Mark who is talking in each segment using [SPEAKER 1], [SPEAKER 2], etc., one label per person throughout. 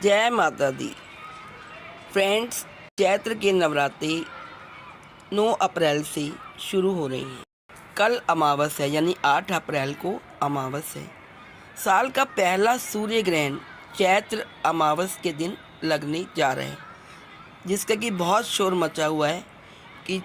[SPEAKER 1] जय माता दी। फ्रेंड्स, चैत्र के नवरात्रि 9 अप्रैल से शुरू हो रही हैं। कल अमावस है, यानी 8 अप्रैल को अमावस है। साल का पहला सूर्य ग्रहण चैत्र अमावस के दिन लगने जा रहे हैं, जिसका कि बहुत शोर मचा हुआ है कि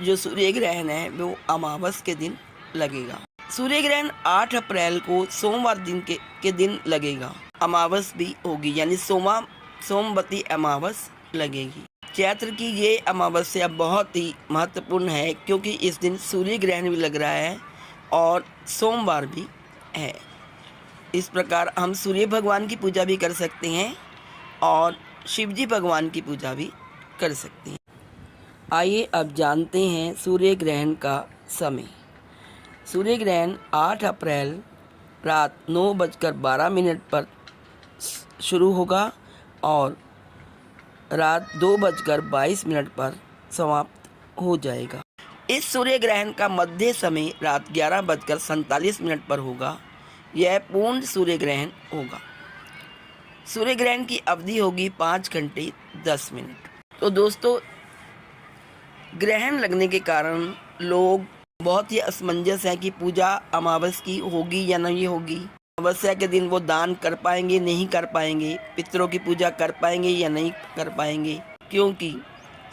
[SPEAKER 1] जो सूर्य ग्रहण है वो अमावस के दिन लगेगा। सूर्य ग्रहण 8 अप्रैल को सोमवार दिन के दिन लगेगा। अमावस भी होगी, यानी सोमवती अमावस लगेगी। चैत्र की ये अमावस्या बहुत ही महत्वपूर्ण है, क्योंकि इस दिन सूर्य ग्रहण भी लग रहा है और सोमवार भी है। इस प्रकार हम सूर्य भगवान की पूजा भी कर सकते हैं और शिव जी भगवान की पूजा भी कर सकते हैं। आइए अब जानते हैं सूर्य ग्रहण का समय। सूर्य ग्रहण 8 अप्रैल रात 9:12 पर शुरू होगा और रात 2:22 पर समाप्त हो जाएगा। इस सूर्य ग्रहण का मध्य समय रात 11:47 पर होगा। यह पूर्ण सूर्य ग्रहण होगा। सूर्य ग्रहण की अवधि होगी 5 घंटे 10 मिनट। तो दोस्तों, ग्रहण लगने के कारण लोग बहुत ही असमंजस है कि पूजा अमावस की होगी या नहीं होगी। अमावस्या के दिन वो दान कर पाएंगे, नहीं कर पाएंगे, पितरों की पूजा कर पाएंगे या नहीं कर पाएंगे, क्योंकि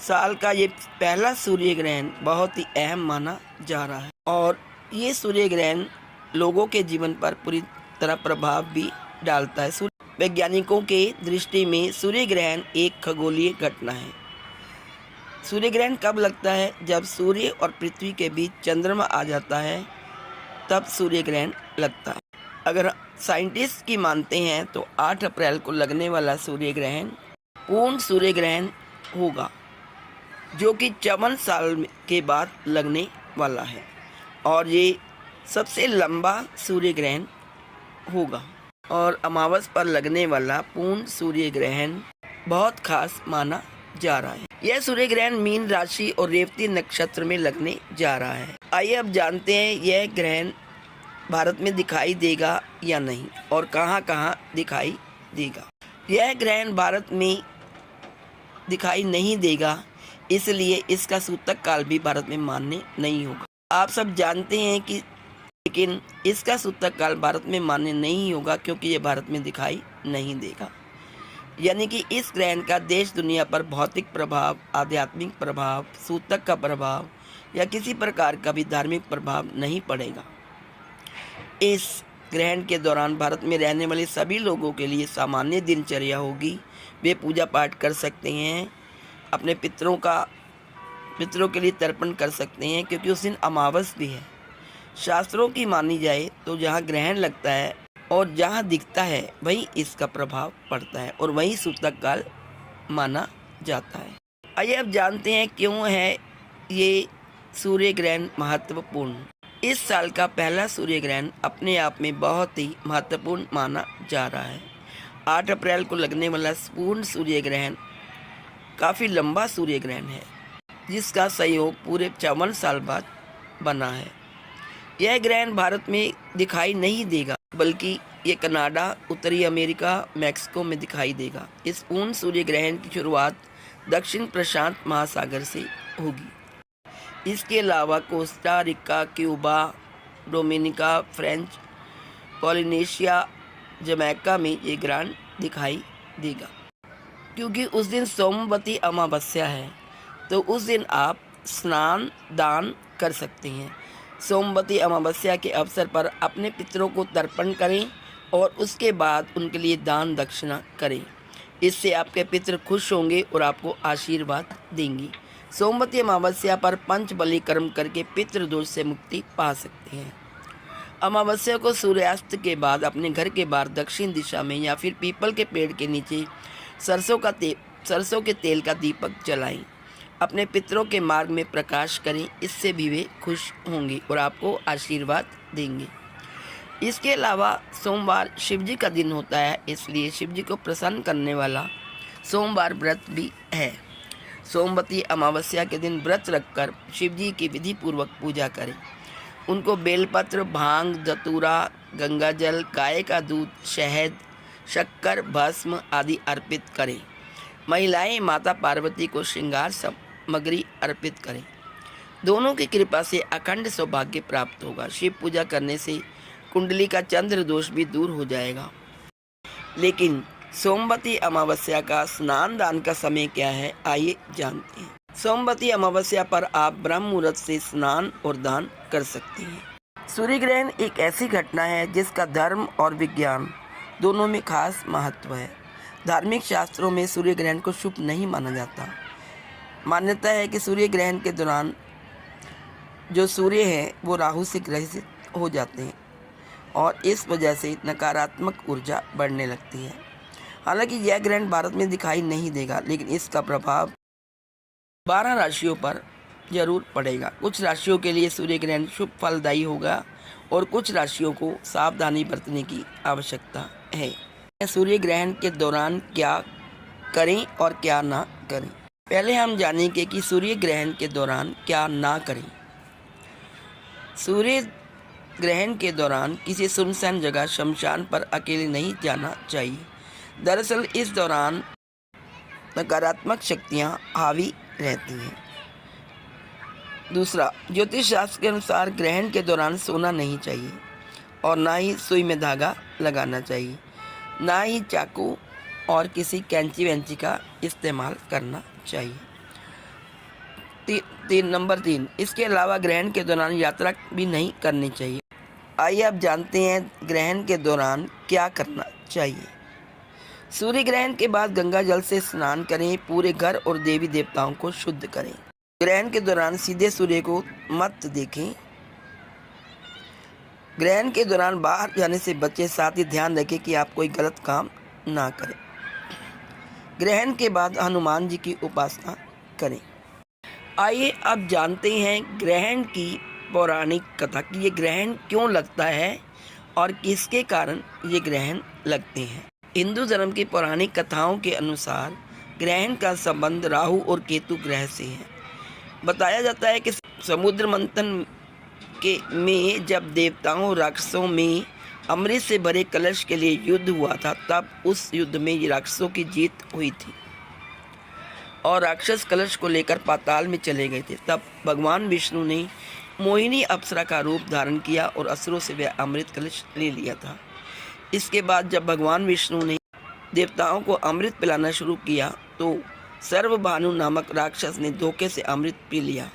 [SPEAKER 1] साल का ये पहला सूर्य ग्रहण बहुत ही अहम माना जा रहा है और ये सूर्य ग्रहण लोगों के जीवन पर पूरी तरह प्रभाव भी डालता है। वैज्ञानिकों के दृष्टि में सूर्य ग्रहण एक खगोलीय घटना है। सूर्य ग्रहण कब लगता है? जब सूर्य और पृथ्वी के बीच चंद्रमा आ जाता है, तब सूर्य ग्रहण लगता है। अगर साइंटिस्ट की मानते हैं तो 8 अप्रैल को लगने वाला सूर्य ग्रहण पूर्ण सूर्य ग्रहण होगा, जो कि 54 साल के बाद लगने वाला है और ये सबसे लंबा सूर्य ग्रहण होगा। और अमावस पर लगने वाला पूर्ण सूर्य ग्रहण बहुत खास माना जा रहा है। यह सूर्य ग्रहण मीन राशि और रेवती नक्षत्र में लगने जा रहा है। आइए अब जानते हैं यह ग्रहण भारत में दिखाई देगा या नहीं और कहां कहां दिखाई देगा। यह ग्रहण भारत में दिखाई नहीं देगा, इसलिए इसका सूतक काल भी भारत में मान्य नहीं होगा। आप सब जानते हैं कि लेकिन इसका सूतक काल भारत में मान्य नहीं होगा, क्योंकि ये भारत में दिखाई नहीं देगा। यानी कि इस ग्रहण का देश दुनिया पर भौतिक प्रभाव, आध्यात्मिक प्रभाव, सूतक का प्रभाव या किसी प्रकार का भी धार्मिक प्रभाव नहीं पड़ेगा। इस ग्रहण के दौरान भारत में रहने वाले सभी लोगों के लिए सामान्य दिनचर्या होगी। वे पूजा पाठ कर सकते हैं, अपने पितरों के लिए तर्पण कर सकते हैं, क्योंकि उस दिन अमावस भी है। शास्त्रों की मानी जाए तो जहाँ ग्रहण लगता है और जहाँ दिखता है वहीं इसका प्रभाव पड़ता है और वहीं सूतक काल माना जाता है। आइए अब जानते हैं क्यों है ये सूर्य ग्रहण महत्वपूर्ण। इस साल का पहला सूर्य ग्रहण अपने आप में बहुत ही महत्वपूर्ण माना जा रहा है। 8 अप्रैल को लगने वाला पूर्ण सूर्य ग्रहण काफ़ी लंबा सूर्य ग्रहण है, जिसका संयोग पूरे 54 साल बाद बना है। यह ग्रहण भारत में दिखाई नहीं देगा, बल्कि ये कनाडा, उत्तरी अमेरिका, मैक्सिको में दिखाई देगा। इस पूर्ण सूर्य ग्रहण की शुरुआत दक्षिण प्रशांत महासागर से होगी। इसके अलावा Costa Rica, Cuba, Dominica, French Polynesia, Jamaica में ये ग्रहण दिखाई देगा। क्योंकि उस दिन सोमवती अमावस्या है, तो उस दिन आप स्नान दान कर सकते हैं। सोमवती अमावस्या के अवसर पर अपने पितरों को तर्पण करें और उसके बाद उनके लिए दान दक्षिणा करें। इससे आपके पितर खुश होंगे और आपको आशीर्वाद देंगे। सोमवती अमावस्या पर पंच बलि कर्म करके पितृ दोष से मुक्ति पा सकते हैं। अमावस्या को सूर्यास्त के बाद अपने घर के बाहर दक्षिण दिशा में या फिर पीपल के पेड़ के नीचे सरसों के तेल का दीपक जलाएं। अपने पितरों के मार्ग में प्रकाश करें, इससे भी वे खुश होंगे और आपको आशीर्वाद देंगे। इसके अलावा सोमवार शिव जी का दिन होता है, इसलिए शिव जी को प्रसन्न करने वाला सोमवार व्रत भी है। सोमवती अमावस्या के दिन व्रत रखकर शिव जी की विधि पूर्वक पूजा करें। उनको बेलपत्र, भांग, धतूरा, गंगाजल, गाय का दूध, शहद, शक्कर, भस्म आदि अर्पित करें। महिलाएं माता पार्वती को श्रृंगार सामग्री अर्पित करें। दोनों की कृपा से अखंड सौभाग्य प्राप्त होगा। शिव पूजा करने से कुंडली का चंद्र दोष भी दूर हो जाएगा। लेकिन सोमवती अमावस्या का स्नान दान का समय क्या है, आइए जानते हैं। सोमवती अमावस्या पर आप ब्रह्म मुहूर्त से स्नान और दान कर सकते हैं। सूर्य ग्रहण एक ऐसी घटना है जिसका धर्म और विज्ञान दोनों में खास महत्व है। धार्मिक शास्त्रों में सूर्य ग्रहण को शुभ नहीं माना जाता। मान्यता है कि सूर्य ग्रहण के दौरान जो सूर्य है वो राहु से ग्रसित हो जाते हैं और इस वजह से नकारात्मक ऊर्जा बढ़ने लगती है। हालांकि यह ग्रहण भारत में दिखाई नहीं देगा, लेकिन इसका प्रभाव 12 राशियों पर जरूर पड़ेगा। कुछ राशियों के लिए सूर्य ग्रहण शुभ फलदायी होगा और कुछ राशियों को सावधानी बरतने की आवश्यकता है। सूर्य ग्रहण के दौरान क्या करें और क्या ना करें। पहले हम जानेंगे कि सूर्य ग्रहण के दौरान क्या ना करें। सूर्य ग्रहण के दौरान किसी सुनसान जगह शमशान पर अकेले नहीं जाना चाहिए। दरअसल इस दौरान नकारात्मक शक्तियां हावी रहती हैं। दूसरा, ज्योतिष शास्त्र के अनुसार ग्रहण के दौरान सोना नहीं चाहिए और ना ही सुई में धागा लगाना चाहिए, ना ही चाकू और किसी कैंची वैंची का इस्तेमाल करना चाहिए। नंबर 3, इसके अलावा ग्रहण के दौरान यात्रा भी नहीं करनी चाहिए। आइए अब जानते हैं ग्रहण के दौरान क्या करना चाहिए। सूर्य ग्रहण के बाद गंगा जल से स्नान करें। पूरे घर और देवी देवताओं को शुद्ध करें। ग्रहण के दौरान सीधे सूर्य को मत देखें। ग्रहण के दौरान बाहर जाने से बचें। साथ ही ध्यान रखें कि आप कोई गलत काम ना करें। ग्रहण के बाद हनुमान जी की उपासना करें। आइए अब जानते हैं ग्रहण की पौराणिक कथा कि ये ग्रहण क्यों लगता है और किसके कारण ये ग्रहण लगते हैं। हिंदू धर्म की पौराणिक कथाओं के अनुसार ग्रहण का संबंध राहु और केतु ग्रह से है। बताया जाता है कि समुद्र मंथन में जब देवताओं और राक्षसों में अमृत से भरे कलश के लिए युद्ध हुआ था, तब उस युद्ध में राक्षसों की जीत हुई थी और राक्षस कलश को लेकर पाताल में चले गए थे। तब भगवान विष्णु ने मोहिनी अप्सरा का रूप धारण किया और असुरों से वह अमृत कलश ले लिया था। इसके बाद जब भगवान विष्णु ने देवताओं को अमृत पिलाना शुरू किया तो सर्वभानु नामक राक्षस ने धोखे से अमृत पी लिया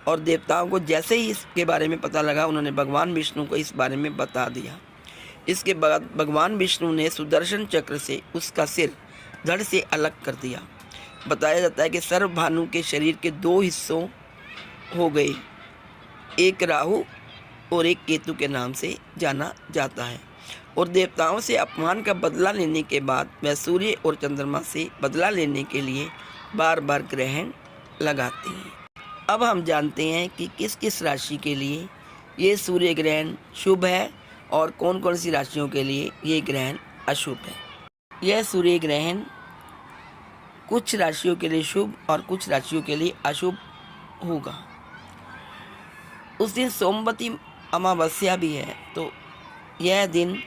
[SPEAKER 1] और देवताओं को जैसे ही इसके बारे में पता लगा, उन्होंने भगवान विष्णु को इस बारे में बता दिया। इसके बाद भगवान विष्णु ने सुदर्शन चक्र से उसका सिर धड़ से अलग कर दिया। बताया जाता है कि सर्वभानु के शरीर के 2 हिस्सों हो गए, एक राहु और एक केतु के नाम से जाना जाता है। और देवताओं से अपमान का बदला लेने के बाद वह सूर्य और चंद्रमा से बदला लेने के लिए बार बार ग्रहण लगाते हैं। अब हम जानते हैं कि किस किस राशि के लिए ये सूर्य ग्रहण शुभ है और कौन कौन सी राशियों के लिए ये ग्रहण अशुभ है। यह सूर्य ग्रहण कुछ राशियों के लिए शुभ और कुछ राशियों के लिए अशुभ होगा। उस दिन सोमवती अमावस्या भी है, तो यह दिन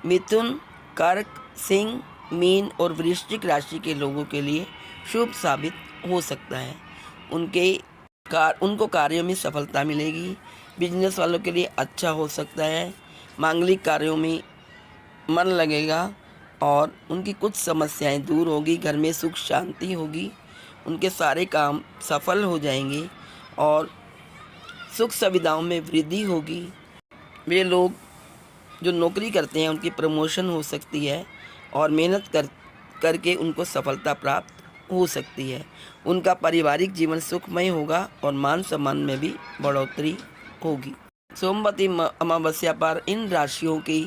[SPEAKER 1] मिथुन, कर्क, सिंह, मीन और वृश्चिक राशि के लोगों के लिए शुभ साबित हो सकता है। उनको कार्यों में सफलता मिलेगी। बिजनेस वालों के लिए अच्छा हो सकता है। मांगलिक कार्यों में मन लगेगा और उनकी कुछ समस्याएं दूर होगी। घर में सुख शांति होगी। उनके सारे काम सफल हो जाएंगे और सुख सुविधाओं में वृद्धि होगी। वे लोग जो नौकरी करते हैं उनकी प्रमोशन हो सकती है और मेहनत करके उनको सफलता प्राप्त हो सकती है। उनका पारिवारिक जीवन सुखमय होगा और मान सम्मान में भी बढ़ोतरी होगी। सोमवती अमावस्या पर इन राशियों के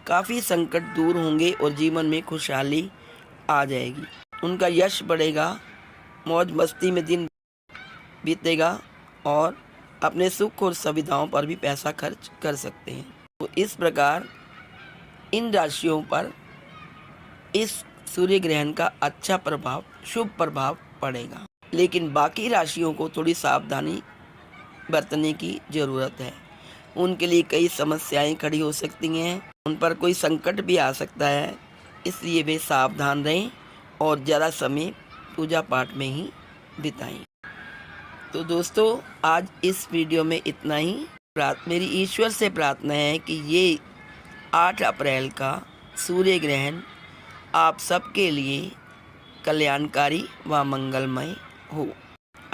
[SPEAKER 1] काफ़ी संकट दूर होंगे और जीवन में खुशहाली आ जाएगी। उनका यश बढ़ेगा, मौज मस्ती में दिन बीतेगा और अपने सुख और सुविधाओं पर भी पैसा खर्च कर सकते हैं। तो इस प्रकार इन राशियों पर इस सूर्य ग्रहण का अच्छा प्रभाव, शुभ प्रभाव पड़ेगा। लेकिन बाकी राशियों को थोड़ी सावधानी बरतने की ज़रूरत है। उनके लिए कई समस्याएं खड़ी हो सकती हैं, उन पर कोई संकट भी आ सकता है। इसलिए वे सावधान रहें और ज़्यादा समय पूजा पाठ में ही बिताएं। तो दोस्तों आज इस वीडियो में इतना ही। मेरी ईश्वर से प्रार्थना है कि ये 8 अप्रैल का सूर्य ग्रहण आप सबके लिए कल्याणकारी व मंगलमय हो।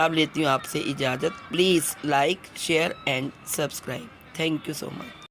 [SPEAKER 1] अब लेती हूँ आपसे इजाज़त। Please like share and subscribe. Thank you so much.